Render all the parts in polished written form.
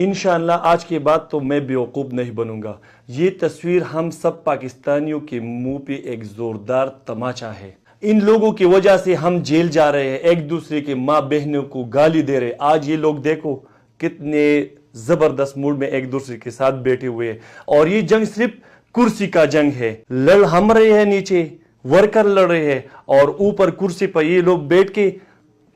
इंशाअल्लाह आज के बाद तो मैं बेवकूफ़ नहीं बनूंगा। ये तस्वीर हम सब पाकिस्तानियों के मुंह पे एक ज़ोरदार तमाचा है। इन लोगों की वजह से हम जेल जा रहे हैं, एक दूसरे के माँ बहनों को गाली दे रहे। आज ये लोग देखो कितने ज़बरदस्त मूड में एक दूसरे के साथ बैठे हुए हैं। और ये जंग सिर्फ कुर्सी का जंग है। लड़ हम रहे हैं, नीचे वर्कर लड़ रहे हैं और ऊपर कुर्सी पर ये लोग बैठ के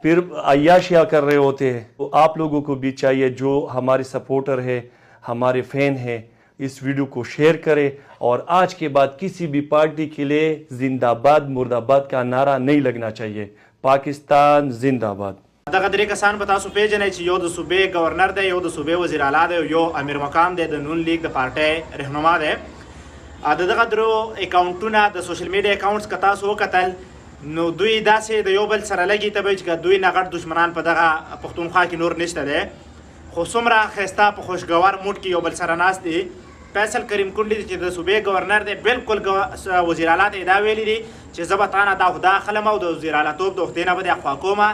फिर अय्याशियाँ कर रहे होते हैं। तो आप लोगों को भी चाहिए, जो हमारे सपोर्टर है, हमारे फैन है, इस वीडियो को शेयर करें और आज के बाद किसी भी पार्टी के लिए जिंदाबाद मुर्दाबाद का नारा नहीं लगना चाहिए। पाकिस्तान जिंदाबाद। دغه درې کسان په تاسو پیژنئ چې یو د صوبې گورنر دی، یو د صوبې وزیر اعلی دی، یو امیر مقام دی، د نون لیگ د پارټۍ رهنما دی. د دغه درو اکاونټونه د سوشل میډیا اکاونټس که تاسو وکتل نو دوی داسې د یو بل سره لګي ته به چې دوی نه غټ دشمنان په دغه پښتونخوا کې نور نشته دی، خو څومره ښایسته په خوشګوار موډ کې یو بل سره ناست دي. فیصل کریم کونډي چې د صوبې گورنر دی بالکل وزیر اعلی ته دا ویلي دي چې زه به تا نه دا عهده اخلم او د وزیر اعلیتوب د عهدې نه به دې اخوا کومه.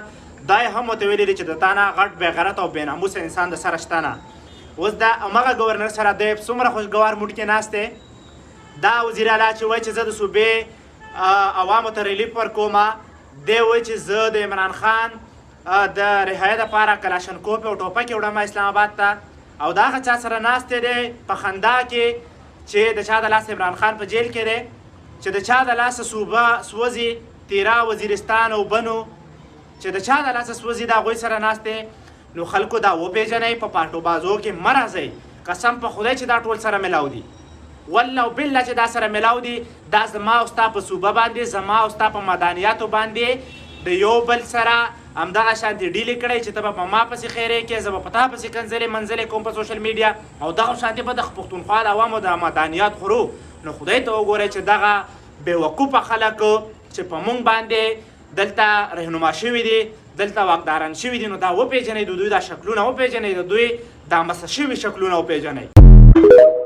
دا یې هم ورته ویلي دي چې د تا نه غټ بېغیرته او بېناموسه انسان د سره شته نه. اوس د همغه گورنر سره دی څومره خوشګوار موډ کې ناست دی. دا وزیر اعلی چې وایي چې زه د صوبې عوامو ته ریلیف ورکومه، دی وایي چې زه د عمران خان د رهایۍ دپاره کلاشنکوف او ټوپک وړم اسلام آباد ته، او د هغه چا سره ناست دی په خندا کې چې د چا د لاسه عمران خان په جیل کې دی، چې د چا د لاسه صوبه سوځي تیرا وزیرستان او بنو، چې د چا د لاسه سوځي د هغوی سره ناست دی. نو خلکو دا وپېژنئ، په پاټو بازو کې مه راځئ. قسم په خدای چې دا ټول سره ملاو دي، والله او بالله چې دا سره ملاو دي. دا زما او ستا په صوبه باندې، زما او ستا په مدانیاتو باندې د یو بل سره همدغه شانتې ډیلې کړی چې ته به په ما پسې خیرې کې، زه به په تا پسې کنزلې منزلې کوم په سوشل میډیا، او دغه شانتې به د پښتونخوا د عوامو د مدانیات خورو. نو خدای ته وګورئ چې دغه بېوقوفه خلک چې په مونږ باندې دلته رهنما شوي دي، دلته واکداران شوي دي، نو دا وپېژنئ، د دوی دا شکلونه وپېژنئ، د دوی دا مسه شوي شکلونه وپېژنئ.